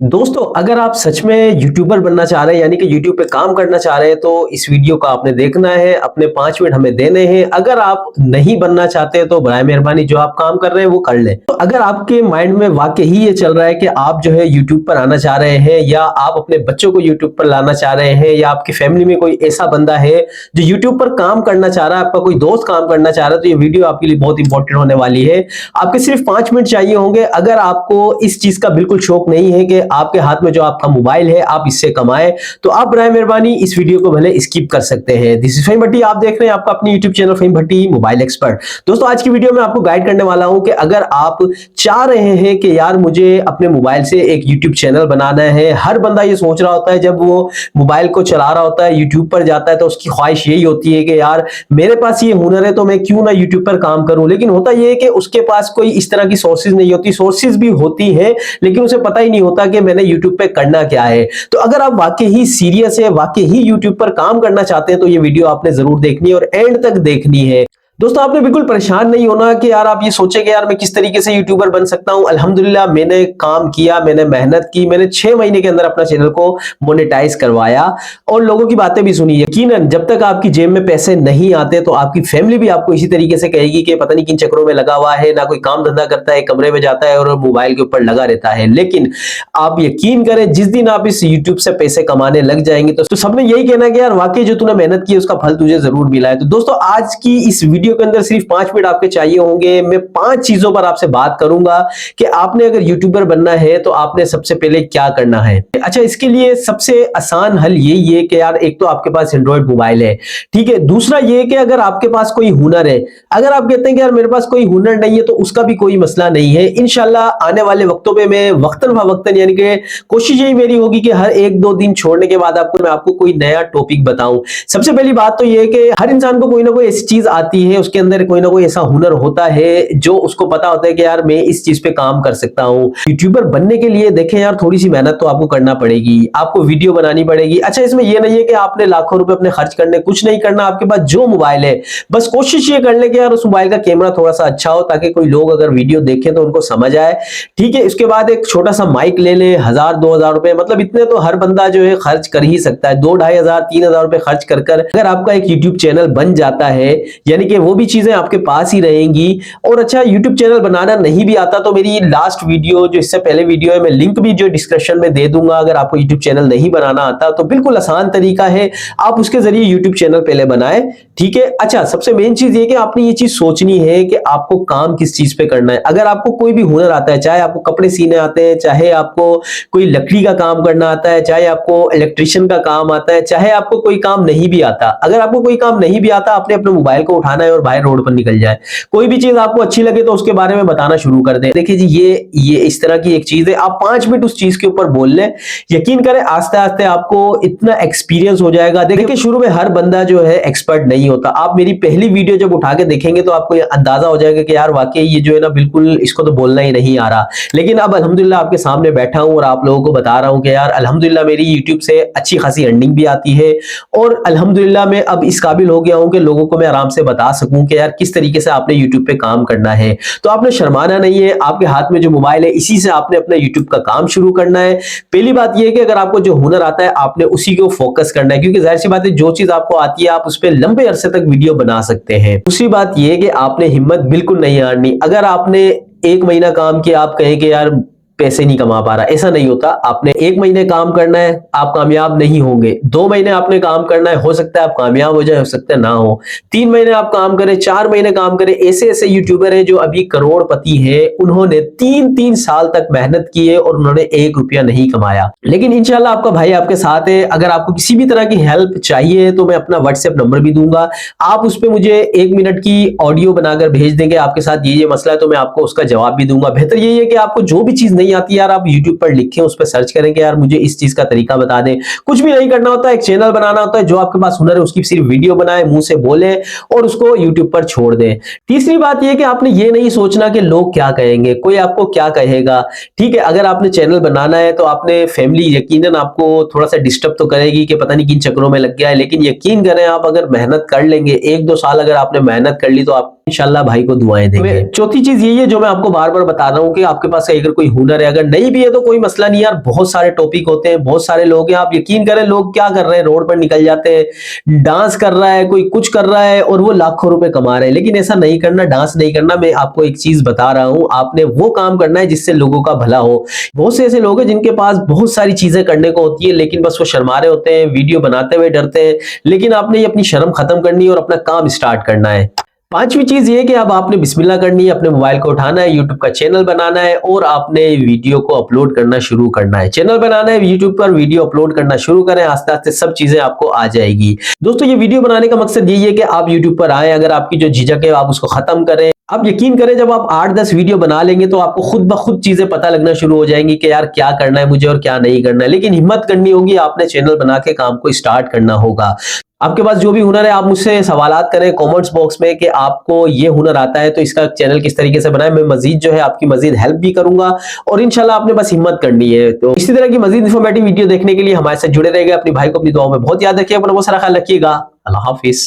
दोस्तों, अगर आप सच में यूट्यूबर बनना चाह रहे हैं यानी कि यूट्यूब पे काम करना चाह रहे हैं तो इस वीडियो को आपने देखना है, अपने 5 मिनट हमें देने हैं। अगर आप नहीं बनना चाहते तो बराए मेहरबानी जो आप काम कर रहे हैं वो कर लें। तो अगर आपके माइंड में वाकई ही ये चल रहा है कि आप जो है यूट्यूब पर आना चाह रहे हैं या आप अपने बच्चों को यूट्यूब पर लाना चाह रहे हैं या आपकी फैमिली में कोई ऐसा बंदा है जो यूट्यूब पर काम करना चाह रहा है, आपका कोई दोस्त काम करना चाह रहा है, तो ये वीडियो आपके लिए बहुत इंपॉर्टेंट होने वाली है। आपके सिर्फ 5 मिनट चाहिए होंगे। अगर आपको इस चीज का बिल्कुल शौक नहीं है कि आपके हाथ में जो आपका मोबाइल है आप इससे कमाएं, तो आप बराए मेहरबानी इस वीडियो को भले स्किप कर सकते हैं। दिस इज फहीम भट्टी, आप देख रहे हैं आपका अपनी यूट्यूब चैनल फहीम भट्टी मोबाइल एक्सपर्ट। दोस्तों, आज की वीडियो में आपको गाइड करने वाला हूं कि अगर आप चाह रहे हैं कि यार मुझे अपने मोबाइल से एक यूट्यूब चैनल बनाना है। हर बंदा ये सोच रहा होता है जब वो मोबाइल को चला रहा होता है, यूट्यूब पर जाता है तो उसकी ख्वाहिश यही होती है कि यार मेरे पास ये हुनर है तो मैं क्यों ना यूट्यूब पर काम करूं। लेकिन होता यह है कि उसके पास कोई इस तरह की सोर्सेज नहीं होती। सोर्सेज भी होती हैं लेकिन उसे पता ही नहीं होता कि मैंने यूट्यूब पे करना क्या है। तो अगर आप वाकई ही सीरियस है, वाकई ही यूट्यूब पर काम करना चाहते हैं तो ये वीडियो आपने जरूर देखनी है और एंड तक देखनी है। दोस्तों, आपने बिल्कुल परेशान नहीं होना कि यार आप ये सोचे कि यार मैं किस तरीके से यूट्यूबर बन सकता हूं। अल्हम्दुलिल्लाह मैंने काम किया, मैंने मेहनत की, मैंने 6 महीने के अंदर अपना चैनल को मोनेटाइज करवाया और लोगों की बातें भी सुनी। यकीनन जब तक आपकी जेब में पैसे नहीं आते तो आपकी फैमिली भी आपको इसी तरीके से कहेगी कि पता नहीं किन चक्करों में लगा हुआ है, ना कोई काम धंधा करता है, कमरे में जाता है और मोबाइल के ऊपर लगा रहता है। लेकिन आप यकीन करें, जिस दिन आप इस यूट्यूब से पैसे कमाने लग जाएंगे तो सबने यही कहना कि यार वाकई जो तूने मेहनत की उसका फल तुझे जरूर मिला है। तो दोस्तों, आज की इस वीडियो के अंदर सिर्फ 5 मिनट आपके चाहिए होंगे। मैं 5 चीजों पर आपसे बात करूंगा कि आपने अगर यूट्यूबर बनना है तो आपने सबसे पहले क्या करना है। अच्छा, इसके लिए सबसे आसान हल यही है कि यार एक तो आपके पास एंड्रॉइड मोबाइल है, ठीक है। दूसरा ये कि अगर आपके पास कोई हुनर है, अगर आप कहते हैं कि यार मेरे पास कोई हुनर नहीं है तो उसका भी कोई मसला नहीं है। इंशाल्लाह आने वाले वक्तों में मैं वक्तन फवक्तन यानी कि कोशिश यही मेरी होगी कि हर 1-2 दिन छोड़ने के बाद मैं आपको कोई नया टॉपिक बताऊं। सबसे पहली बात तो ये है कि हर इंसान को कोई ना कोई ऐसी चीज आती है, उसके अंदर कोई ना कोई ऐसा हुनर होता है जो उसको पता होता है कि यार मैं इस चीज पे काम कर सकता हूं। यूट्यूबर बनने के लिए देखें यार थोड़ी सी मेहनत तो आपको करना पड़ेगी, आपको वीडियो बनानी पड़ेगी। अच्छा, इसमें यह नहीं है कि आपने लाखों रुपए अपने खर्च करने, कुछ नहीं करना। आपके पास जो मोबाइल है बस कोशिश ये कर ले कि यार उस मोबाइल का कैमरा थोड़ा सा अच्छा हो ताकि कोई लोग अगर वीडियो देखें तो उनको समझ आए, ठीक है। इसके बाद एक छोटा सा माइक ले ले, 1000-2000 रुपए, मतलब इतने तो हर बंदा जो है खर्च कर ही सकता है। 2-2500-3000 रुपए खर्च कर अगर आपका एक यूट्यूब चैनल बन जाता है यानी कि वो भी चीजें आपके पास ही रहेंगी। और अच्छा, यूट्यूब चैनल बनाना नहीं भी आता तो मेरी लास्ट वीडियो जो इससे पहले वीडियो है, मैं लिंक भी जो डिस्क्रिप्शन में दे दूंगा। अगर आपको यूट्यूब चैनल नहीं बनाना आता तो बिल्कुल आसान तरीका है, आप उसके जरिए यूट्यूब चैनल पहले बनाए, ठीक है। अच्छा, सबसे मेन चीज ये कि आपने ये चीज सोचनी है कि आपको काम किस चीज पे करना है। अगर आपको कोई भी हुनर आता है, चाहे आपको कपड़े सीने आते हैं, चाहे आपको कोई लकड़ी का काम करना आता है, चाहे आपको इलेक्ट्रिशियन का काम आता है, चाहे आपको कोई काम नहीं भी आता, अगर आपको कोई काम नहीं भी आता, आपने अपने मोबाइल को उठाना है और बाहर रोड पर निकल जाए। कोई भी चीज आपको अच्छी लगे तो उसके बारे में बताना शुरू कर दें। देखिए जी, ये इस तरह की एक चीज है, आप 5 मिनट उस चीज के ऊपर बोल लें। यकीन करें आस्ते आस्ते आपको इतना एक्सपीरियंस हो जाएगा। देखिए, शुरू में हर बंदा जो है एक्सपर्ट नहीं होता। आप मेरी पहली वीडियो जब उठा के देखेंगे तो आपको अंदाजा हो जाएगा कि यार वाकई ये जो है ना बिल्कुल इसको तो बोलना ही नहीं आ रहा। लेकिन अब अल्हम्दुलिल्लाह आपके सामने बैठा हूं और आप लोगों को बता रहा हूं कि यार अल्हम्दुलिल्लाह मेरी यूट्यूब से अच्छी खासी अर्निंग भी आती है और अल्हम्दुलिल्लाह मैं अब इस काबिल हो गया हूं कि लोगों को मैं आराम से बता सकूं कि यार किस तरीके से आपने यूट्यूब पे काम करना है। तो आपने शर्माना नहीं है, आपके हाथ में जो मोबाइल है इसी से आपने अपना यूट्यूब का काम शुरू करना है। पहली बात यह है कि अगर आपको जो हुनर आता है आपने उसी को फोकस करना है, क्योंकि जाहिर सी बात है जो चीज आपको आती है आप उस पर लंबे अरसे तक वीडियो बना सकते हैं। दूसरी बात यह है कि आपने हिम्मत बिल्कुल नहीं हारनी। अगर आपने 1 महीना काम किया, आप कहें कि यार पैसे नहीं कमा पा रहा, ऐसा नहीं होता। आपने 1 महीने काम करना है, आप कामयाब नहीं होंगे। 2 महीने आपने काम करना है, हो सकता है आप कामयाब हो जाए, हो सकता है ना हो। 3 महीने आप काम करें, 4 महीने काम करें। ऐसे ऐसे यूट्यूबर हैं जो अभी करोड़पति है, उन्होंने 3-3 साल तक मेहनत की है और उन्होंने 1 रुपया नहीं कमाया। लेकिन इंशाल्लाह आपका भाई आपके साथ है। अगर आपको किसी भी तरह की हेल्प चाहिए तो मैं अपना व्हाट्सएप नंबर भी दूंगा, आप उस पर मुझे 1 मिनट की ऑडियो बनाकर भेज देंगे, आपके साथ ये मसला है तो मैं आपको उसका जवाब भी दूंगा। बेहतर यही है कि आपको जो भी चीज नहीं आती यार आप YouTube पर लिखें, उस पर सर्च करें कि यार मुझे इस चीज का तरीका बता दें। कुछ भी नहीं करना होता, एक चैनल बनाना होता है। जो आपके पास हुनर है उसकी सिर्फ वीडियो बनाए, मुंह से बोले और उसको YouTube पर छोड़ दें। तीसरी बात यह कि आपने ये नहीं सोचना कि लोग क्या कहेंगे, कोई आपको क्या कहेगा, ठीक है। अगर आपने चैनल बनाना है तो आपने फैमिली यकीनन आपको थोड़ा सा डिस्टर्ब तो करेगी कि पता नहीं किन चक्करों में लग गया है। लेकिन यकीन करें, आप अगर मेहनत कर लेंगे, 1-2 साल अगर आपने मेहनत कर ली तो आप इंशाल्लाह भाई को दुआएं देंगे। चौथी चीज यही है जो मैं आपको बार बार बता रहा हूँ कि आपके पास अगर कोई हुनर है, अगर नहीं भी है तो कोई मसला नहीं यार, बहुत सारे टॉपिक होते हैं, बहुत सारे लोग हैं। आप यकीन करें लोग क्या कर रहे हैं, रोड पर निकल जाते हैं, डांस कर रहा है, कोई कुछ कर रहा है और वो लाखों रुपए कमा रहे हैं। लेकिन ऐसा नहीं करना, डांस नहीं करना। मैं आपको एक चीज बता रहा हूं, आपने वो काम करना है जिससे लोगों का भला हो। बहुत से ऐसे लोग हैं जिनके पास बहुत सारी चीजें करने को होती है लेकिन बस वो शर्मा रहे होते हैं, वीडियो बनाते हुए डरते हैं। लेकिन आपने ये अपनी शर्म खत्म करनी है और अपना काम स्टार्ट करना है। पांचवी चीज ये कि अब आपने बिस्मिल्लाह करनी है, अपने मोबाइल को उठाना है, यूट्यूब का चैनल बनाना है और आपने वीडियो को अपलोड करना शुरू करना है। चैनल बनाना है, यूट्यूब पर वीडियो अपलोड करना शुरू करें, आस्ते आस्ते सब चीजें आपको आ जाएगी। दोस्तों ये वीडियो बनाने का मकसद यही है कि आप यूट्यूब पर आए, अगर आपकी जो झिझक है आप उसको खत्म करें। आप यकीन करें जब आप 8-10 वीडियो बना लेंगे तो आपको खुद ब खुद चीजें पता लगना शुरू हो जाएंगी कि यार क्या करना है मुझे और क्या नहीं करना है। लेकिन हिम्मत करनी होगी, आपने चैनल बना के काम को स्टार्ट करना होगा। आपके पास जो भी हुनर है आप मुझसे सवालात करें कमेंट्स बॉक्स में कि आपको ये हुनर आता है तो इसका चैनल किस तरीके से बनाएं। मैं मजीद जो है आपकी मजीद हेल्प भी करूंगा और इंशाल्लाह आपने बस हिम्मत करनी है। तो इसी तरह की मजीद इंफॉर्मेटिव वीडियो देखने के लिए हमारे साथ जुड़े रहेगा। अपने भाई को अपनी दुआओं में बहुत याद रखिएगा, अपना बहुत सारा ख्याल रखिएगा। अल्लाह हाफिज।